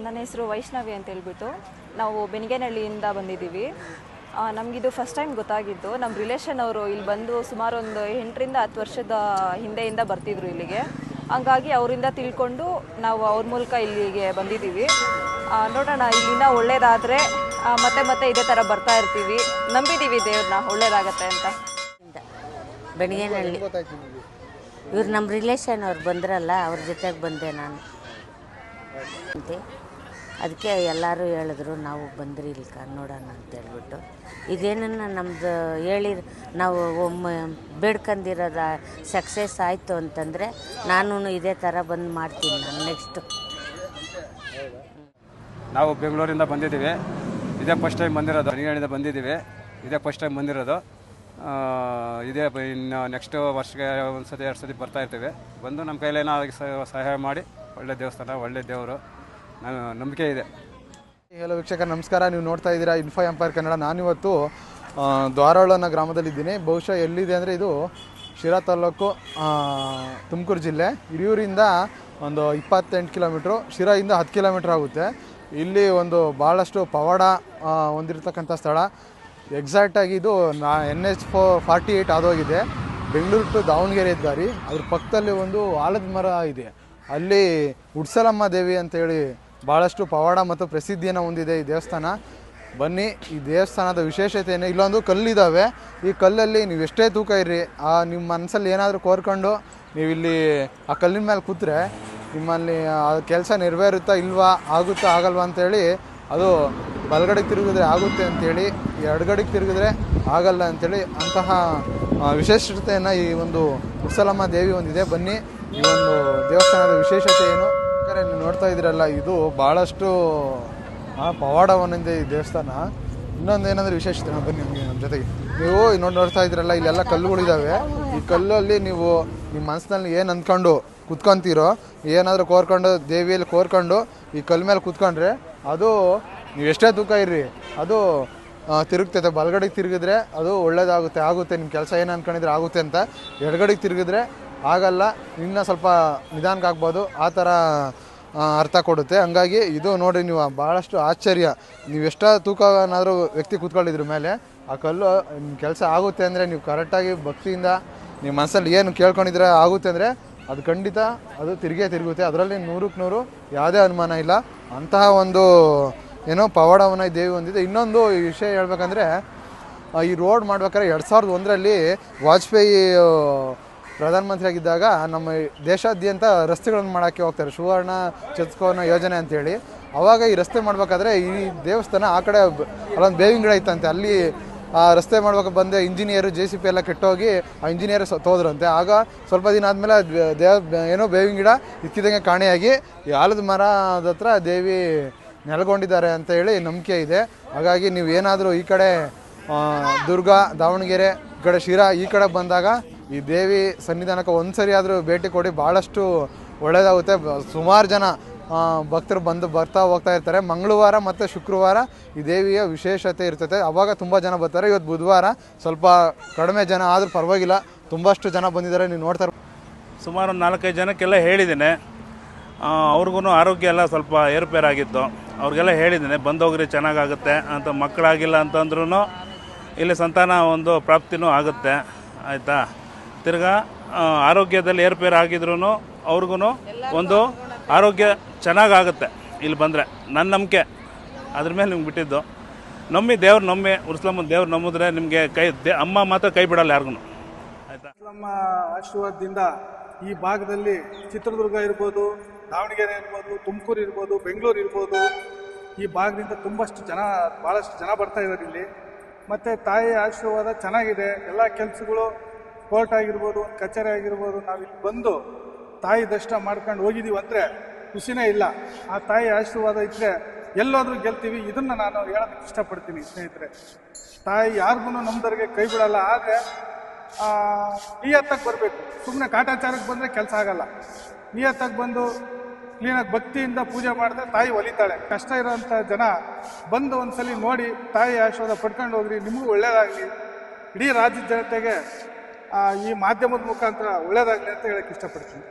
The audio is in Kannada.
ನನ್ನ ಹೆಸರು ವೈಷ್ಣವಿ ಅಂತ ಹೇಳ್ಬಿಟ್ಟು ನಾವು ಬೆನಗೇನಹಳ್ಳಿಯಿಂದ ಬಂದಿದ್ದೀವಿ. ನಮಗಿದು ಫಸ್ಟ್ ಟೈಮ್ ಗೊತ್ತಾಗಿದ್ದು. ನಮ್ಮ ರಿಲೇಷನ್ ಅವರು ಇಲ್ಲಿ ಬಂದು ಸುಮಾರು ಒಂದು 8ರಿಂದ 10 ವರ್ಷದ ಹಿಂದೆಯಿಂದ ಬರ್ತಿದ್ರು ಇಲ್ಲಿಗೆ. ಹಂಗಾಗಿ ಅವರಿಂದ ತಿಳ್ಕೊಂಡು ನಾವು ಅವ್ರ ಮೂಲಕ ಇಲ್ಲಿಗೆ ಬಂದಿದ್ದೀವಿ. ನೋಡೋಣ, ಇಲ್ಲಿಂದ ಒಳ್ಳೇದಾದರೆ ಮತ್ತೆ ಮತ್ತೆ ಇದೇ ಥರ ಬರ್ತಾ ಇರ್ತೀವಿ. ನಂಬಿದ್ದೀವಿ ದೇವ್ರನ್ನ ಒಳ್ಳೇದಾಗತ್ತೆ ಅಂತ. ಬೆನಗೇನಹಳ್ಳಿ ಇವ್ರು ನಮ್ಮ ರಿಲೇಷನ್ ಅವ್ರು ಬಂದ್ರಲ್ಲ, ಅವ್ರ ಜೊತೆಗೆ ಬಂದೆ ನಾನು ಅಂತೆ. ಅದಕ್ಕೆ ಎಲ್ಲರೂ ಹೇಳಿದ್ರು ನಾವು ಬಂದ್ರಿ ಇಲ್ಲಿ ನೋಡೋಣ ಅಂತ ಹೇಳ್ಬಿಟ್ಟು. ಇದೇನನ್ನ ನಮ್ಮದು ಹೇಳಿ ನಾವು ಒಮ್ಮೆ ಬೇಡ್ಕೊಂಡಿರೋದ ಸಕ್ಸಸ್ ಆಯಿತು ಅಂತಂದರೆ ನಾನು ಇದೇ ಥರ ಬಂದು ಮಾಡ್ತೀನಿ ನಾನು ನೆಕ್ಸ್ಟು. ನಾವು ಬೆಂಗಳೂರಿಂದ ಬಂದಿದ್ದೀವಿ. ಇದೇ ಫಸ್ಟ್ ಟೈಮ್ ಬಂದಿರೋದು. ಬೆನಗೇನಹಳ್ಳಿಯಿಂದ ಬಂದಿದ್ದೀವಿ. ಇದೇ ಫಸ್ಟ್ ಟೈಮ್ ಬಂದಿರೋದು. ಇದೇ ಇನ್ನು ನೆಕ್ಸ್ಟ್ ವರ್ಷಕ್ಕೆ ಒಂದು ಸತಿ 2 ಸತಿ ಬರ್ತಾ ಇರ್ತೀವಿ. ಬಂದು ನಮ್ಮ ಕೈಲೇನೋ ಸಹಾಯ ಮಾಡಿ. ಒಳ್ಳೆ ದೇವಸ್ಥಾನ, ಒಳ್ಳೆ ದೇವರು, ನಾನು ನಂಬಿಕೆ ಇದೆ. ಹಲೋ ವೀಕ್ಷಕರ, ನಮಸ್ಕಾರ. ನೀವು ನೋಡ್ತಾ ಇದ್ದೀರಾ ಇನ್ಫೋ ಎಂಪೈರ್ ಕನ್ನಡ. ನಾನಿವತ್ತು ದ್ವಾರವಳ್ಳ ಅನ್ನೋ ಗ್ರಾಮದಲ್ಲಿದ್ದೀನಿ. ಬಹುಶಃ ಎಲ್ಲಿದೆ ಅಂದರೆ ಇದು ಶಿರಾ ತಾಲೂಕು, ತುಮಕೂರು ಜಿಲ್ಲೆ. ಹಿರಿಯೂರಿಂದ ಒಂದು 28 ಕಿಲೋಮೀಟ್ರು, ಶಿರಾಯಿಂದ 10 ಕಿಲೋಮೀಟ್ರ್ ಆಗುತ್ತೆ. ಇಲ್ಲಿ ಒಂದು ಭಾಳಷ್ಟು ಪವಾಡ ಹೊಂದಿರತಕ್ಕಂಥ ಸ್ಥಳ. ಎಕ್ಸಾಕ್ಟಾಗಿ ಇದು NH48 ಆದೋಗಿದೆ. ಬೆಂಗಳೂರು ಟು ದಾವಣಗೆರೆ ದಾರಿ. ಅದ್ರ ಪಕ್ಕದಲ್ಲಿ ಒಂದು ಆಲದ ಮರ ಇದೆ. ಅಲ್ಲಿ ಉಡ್ಸಲಮ್ಮ ದೇವಿ ಅಂತೇಳಿ ಭಾಳಷ್ಟು ಪವಾಡ ಮತ್ತು ಪ್ರಸಿದ್ಧಿಯನ್ನು ಹೊಂದಿದೆ ಈ ದೇವಸ್ಥಾನ. ಬನ್ನಿ, ಈ ದೇವಸ್ಥಾನದ ವಿಶೇಷತೆ ಏನು. ಇಲ್ಲೊಂದು ಕಲ್ಲಿದ್ದಾವೆ. ಈ ಕಲ್ಲಲ್ಲಿ ನೀವು ಎಷ್ಟೇ ತೂಕ ಇರ್ರಿ, ನಿಮ್ಮ ಮನಸ್ಸಲ್ಲಿ ಏನಾದರೂ ಕೋರ್ಕೊಂಡು ನೀವು ಇಲ್ಲಿ ಆ ಕಲ್ಲಿನ ಮೇಲೆ ಕೂತ್ರೆ ನಿಮ್ಮಲ್ಲಿ ಆ ಕೆಲಸ ನೆರವೇರುತ್ತಾ ಇಲ್ವಾ, ಆಗುತ್ತಾ ಆಗಲ್ವಾ ಅಂತೇಳಿ, ಅದು ಬಲಗಡೆಗೆ ತಿರುಗಿದ್ರೆ ಆಗುತ್ತೆ ಅಂಥೇಳಿ, ಎಡಗಡೆಗೆ ತಿರುಗಿದ್ರೆ ಆಗಲ್ಲ ಅಂಥೇಳಿ ಅಂತಹ ವಿಶೇಷತೆಯನ್ನು ಈ ಒಂದು ಉಡ್ಸಲಮ್ಮ ದೇವಿ ಹೊಂದಿದೆ. ಬನ್ನಿ, ಈ ಒಂದು ದೇವಸ್ಥಾನದ ವಿಶೇಷತೆ ಏನು ನೀವು ನೋಡ್ತಾ ಇದ್ದೀರಲ್ಲ, ಇದು ಭಾಳಷ್ಟು ಪವಾಡವನ್ನಿದೆ ಈ ದೇವಸ್ಥಾನ. ಇನ್ನೊಂದು ಏನಂದರೆ ವಿಶೇಷತೆ, ಬನ್ನಿ ನಮ್ಮ ಜೊತೆಗೆ. ನೀವು ನೋಡ್ತಾ ಇದ್ದೀರಲ್ಲ, ಇಲ್ಲೆಲ್ಲ ಕಲ್ಲುಗಳಿದ್ದಾವೆ. ಈ ಕಲ್ಲಲ್ಲಿ ನೀವು ನಿಮ್ಮ ಮನಸ್ಸಿನಲ್ಲಿ ಏನು ಅಂದ್ಕೊಂಡು ಕುತ್ಕೊತೀರೋ, ಏನಾದರೂ ಕೋರ್ಕೊಂಡು ದೇವಿಯಲ್ಲಿ ಕೋರ್ಕೊಂಡು ಈ ಕಲ್ಲು ಮೇಲೆ ಕುತ್ಕೊಂಡ್ರೆ ಅದು ನೀವು ಎಷ್ಟೇ ತೂಕ ಇರ್ರಿ ಅದು ತಿರುಗ್ತೈತೆ. ಬಲಗಡೆಗೆ ತಿರುಗಿದ್ರೆ ಅದು ಆಗುತ್ತೆ. ನಿಮ್ಮ ಕೆಲಸ ಏನು ಅಂದ್ಕೊಂಡಿದ್ರೆ ಆಗುತ್ತೆ ಅಂತ. ಎಡಗಡೆಗೆ ತಿರುಗಿದ್ರೆ ಆಗಲ್ಲ, ಇನ್ನೂ ಸ್ವಲ್ಪ ನಿಧಾನಕ್ಕೆ ಆಗ್ಬೋದು, ಆ ಥರ ಅರ್ಥ ಕೊಡುತ್ತೆ. ಹಂಗಾಗಿ ಇದು ನೋಡಿ, ನೀವು ಭಾಳಷ್ಟು ಆಶ್ಚರ್ಯ. ನೀವು ಎಷ್ಟೋ ತೂಕನಾದರೂ ವ್ಯಕ್ತಿ ಕೂತ್ಕೊಂಡಿದ್ರ ಮೇಲೆ ಆ ಕಲ್ಲು ನಿಮ್ಮ ಕೆಲಸ ಆಗುತ್ತೆ ಅಂದರೆ, ನೀವು ಕರೆಕ್ಟಾಗಿ ಭಕ್ತಿಯಿಂದ ನಿಮ್ಮ ಮನಸ್ಸಲ್ಲಿ ಏನು ಕೇಳ್ಕೊಂಡಿದ್ರೆ ಆಗುತ್ತೆ ಅಂದರೆ ಅದು ಖಂಡಿತ ಅದು ತಿರುಗುತ್ತೆ. ಅದರಲ್ಲಿ 100ಕ್ಕೆ 100 ಯಾವುದೇ ಅನುಮಾನ ಇಲ್ಲ. ಅಂತಹ ಒಂದು ಏನೋ ಪವಾಡವನ್ನು ದೇವಿ ಹೊಂದಿದೆ. ಇನ್ನೊಂದು ವಿಷಯ ಹೇಳ್ಬೇಕಂದ್ರೆ, ಈ ರೋಡ್ ಮಾಡ್ಬೇಕಾದ್ರೆ 2001ರಲ್ಲಿ ವಾಜಪೇಯಿ ಪ್ರಧಾನಮಂತ್ರಿ ಆಗಿದ್ದಾಗ ನಮ್ಮ ದೇಶಾದ್ಯಂತ ರಸ್ತೆಗಳನ್ನು ಮಾಡೋಕ್ಕೆ ಹೋಗ್ತಾರೆ, ಸುವರ್ಣ ಚತುಷ್ಕೋನ ಯೋಜನೆ ಅಂತೇಳಿ. ಆವಾಗ ಈ ರಸ್ತೆ ಮಾಡಬೇಕಾದ್ರೆ ಈ ದೇವಸ್ಥಾನ ಆ ಕಡೆ ಅಲ್ಲೊಂದು ಬೇವಿನ ಗಿಡ ಇತ್ತಂತೆ. ಅಲ್ಲಿ ಆ ರಸ್ತೆ ಮಾಡ್ಬೇಕು ಬಂದೆ ಇಂಜಿನಿಯರು JCP ಎಲ್ಲ ಕೆಟ್ಟೋಗಿ ಆ ಇಂಜಿನಿಯರ್ ಸತ್ತೋದ್ರಂತೆ. ಆಗ ಸ್ವಲ್ಪ ದಿನ ಆದಮೇಲೆ ಏನೋ ಬೇವಿನ ಗಿಡ ಇಕ್ಕಿದಂಗೆ ಕಾಣೆಯಾಗಿ ಈ ಆಲದ ಮರದ ಹತ್ರ ದೇವಿ ನೆಲೆಗೊಂಡಿದ್ದಾರೆ ಅಂತ ಹೇಳಿ ನಂಬಿಕೆ ಇದೆ. ಹಾಗಾಗಿ ನೀವು ಏನಾದರೂ ಈ ಕಡೆ ದುರ್ಗ, ದಾವಣಗೆರೆ, ಈ ಕಡೆ ಶಿರಾ ಈ ಕಡೆ ಬಂದಾಗ ಈ ದೇವಿ ಸನ್ನಿಧಾನಕ್ಕೆ ಒಂದು ಸರಿ ಆದರೂ ಭೇಟಿ ಕೊಡಿ, ಭಾಳಷ್ಟು ಒಳ್ಳೆಯದಾಗುತ್ತೆ. ಸುಮಾರು ಜನ ಭಕ್ತರು ಬರ್ತಾ ಹೋಗ್ತಾ ಇರ್ತಾರೆ. ಮಂಗಳವಾರ ಮತ್ತು ಶುಕ್ರವಾರ ಈ ದೇವಿಯ ವಿಶೇಷತೆ ಇರ್ತೈತೆ, ಅವಾಗ ತುಂಬ ಜನ ಬರ್ತಾರೆ. ಇವತ್ತು ಬುಧವಾರ ಸ್ವಲ್ಪ ಕಡಿಮೆ ಜನ ಆದರೂ ಪರವಾಗಿಲ್ಲ, ತುಂಬಷ್ಟು ಜನ ಬಂದಿದ್ದಾರೆ. ನೀವು ನೋಡ್ತಾರೆ. ಸುಮಾರು 4-5 ಜನಕ್ಕೆಲ್ಲ ಹೇಳಿದ್ದೇನೆ. ಅವ್ರಿಗೂ ಆರೋಗ್ಯ ಎಲ್ಲ ಸ್ವಲ್ಪ ಏರುಪೇರಾಗಿತ್ತು. ಅವ್ರಿಗೆಲ್ಲ ಹೇಳಿದ್ದೇನೆ, ಬಂದೋಗ್ರಿ ಚೆನ್ನಾಗಾಗುತ್ತೆ ಅಂತ. ಮಕ್ಕಳಾಗಿಲ್ಲ ಅಂತಂದ್ರೂ ಇಲ್ಲಿ ಸಂತಾನ ಒಂದು ಪ್ರಾಪ್ತಿನೂ ಆಗುತ್ತೆ, ಆಯಿತಾ. ತಿರ್ಗಾ ಆರೋಗ್ಯದಲ್ಲಿ ಏರುಪೇರಾಗಿದ್ರೂ ಅವ್ರಿಗೂ ಒಂದು ಆರೋಗ್ಯ ಚೆನ್ನಾಗಾಗುತ್ತೆ ಇಲ್ಲಿ ಬಂದರೆ, ನನ್ನ ನಂಬಿಕೆ. ಅದ್ರ ಮೇಲೆ ನಿಮ್ಗೆ ಬಿಟ್ಟಿದ್ದು. ದೇವ್ರು ನಂಬಿ, ಉಡ್ಸಲಮ್ಮ ದೇವ್ರು ನಂಬಿದ್ರೆ ನಿಮಗೆ ಅಮ್ಮ ಮಾತ್ರ ಕೈ ಬಿಡಲ್ಲ ಯಾರಿಗೂ, ಆಯಿತಾ. ನಮ್ಮ ಆಶೀರ್ವಾದದಿಂದ ಈ ಭಾಗದಲ್ಲಿ ಚಿತ್ರದುರ್ಗ ಇರ್ಬೋದು, ದಾವಣಗೆರೆ ಇರ್ಬೋದು, ತುಮಕೂರು ಇರ್ಬೋದು, ಬೆಂಗಳೂರು ಇರ್ಬೋದು, ಈ ಭಾಗದಿಂದ ಭಾಳಷ್ಟು ಜನ ಬರ್ತಾ ಇದ್ದಾರೆ ಇಲ್ಲಿ. ಮತ್ತು ತಾಯಿ ಆಶೀರ್ವಾದ ಚೆನ್ನಾಗಿದೆ. ಎಲ್ಲ ಕೆಲಸಗಳು, ಕೋರ್ಟ್ ಆಗಿರ್ಬೋದು, ಕಚೇರಿ ಆಗಿರ್ಬೋದು, ನಾವಿಲ್ಲಿ ಬಂದು ತಾಯಿ ದರ್ಶನ ಮಾಡ್ಕೊಂಡು ಹೋಗಿದ್ದೀವಿ ಅಂದರೆ ಖುಷಿನೇ ಇಲ್ಲ. ಆ ತಾಯಿ ಆಶೀರ್ವಾದ ಇದ್ದರೆ ಎಲ್ಲೋದ್ರೂ ಗೆಲ್ತೀವಿ. ಇದನ್ನು ನಾನು ಹೇಳೋದಕ್ಕೆ ಇಷ್ಟಪಡ್ತೀನಿ ಸ್ನೇಹಿತರೆ. ತಾಯಿ ಯಾರಿಗೂ ನಮ್ಮದವ್ರಿಗೆ ಕೈ ಬಿಡಲ್ಲ. ಆದರೆ ನಿಯತ್ತಾಗಿ ಬರಬೇಕು. ಸುಮ್ಮನೆ ಕಾಟಾಚಾರಕ್ಕೆ ಬಂದರೆ ಕೆಲಸ ಆಗಲ್ಲ. ನಿಯತ್ತಾಗಿ ಬಂದು ಕ್ಲೀನಾಗಿ ಭಕ್ತಿಯಿಂದ ಪೂಜೆ ಮಾಡಿದ್ರೆ ತಾಯಿ ಒಲಿತಾಳೆ. ಕಷ್ಟ ಇರೋಂಥ ಜನ ಬಂದು ಒಂದ್ಸಲಿ ನೋಡಿ ತಾಯಿ ಆಶೀರ್ವಾದ ಪಡ್ಕೊಂಡು ಹೋಗ್ರಿ, ನಿಮಗೂ ಒಳ್ಳೆಯದಾಗಲಿ. ಇಡೀ ರಾಜ್ಯದ ಜನತೆಗೆ ಈ ಮಾಧ್ಯಮದ ಮುಖಾಂತರ ಒಳ್ಳೆಯದಾಗಲಿ ಅಂತ ಹೇಳಕ್ಕೆ ಇಷ್ಟಪಡ್ತೀನಿ.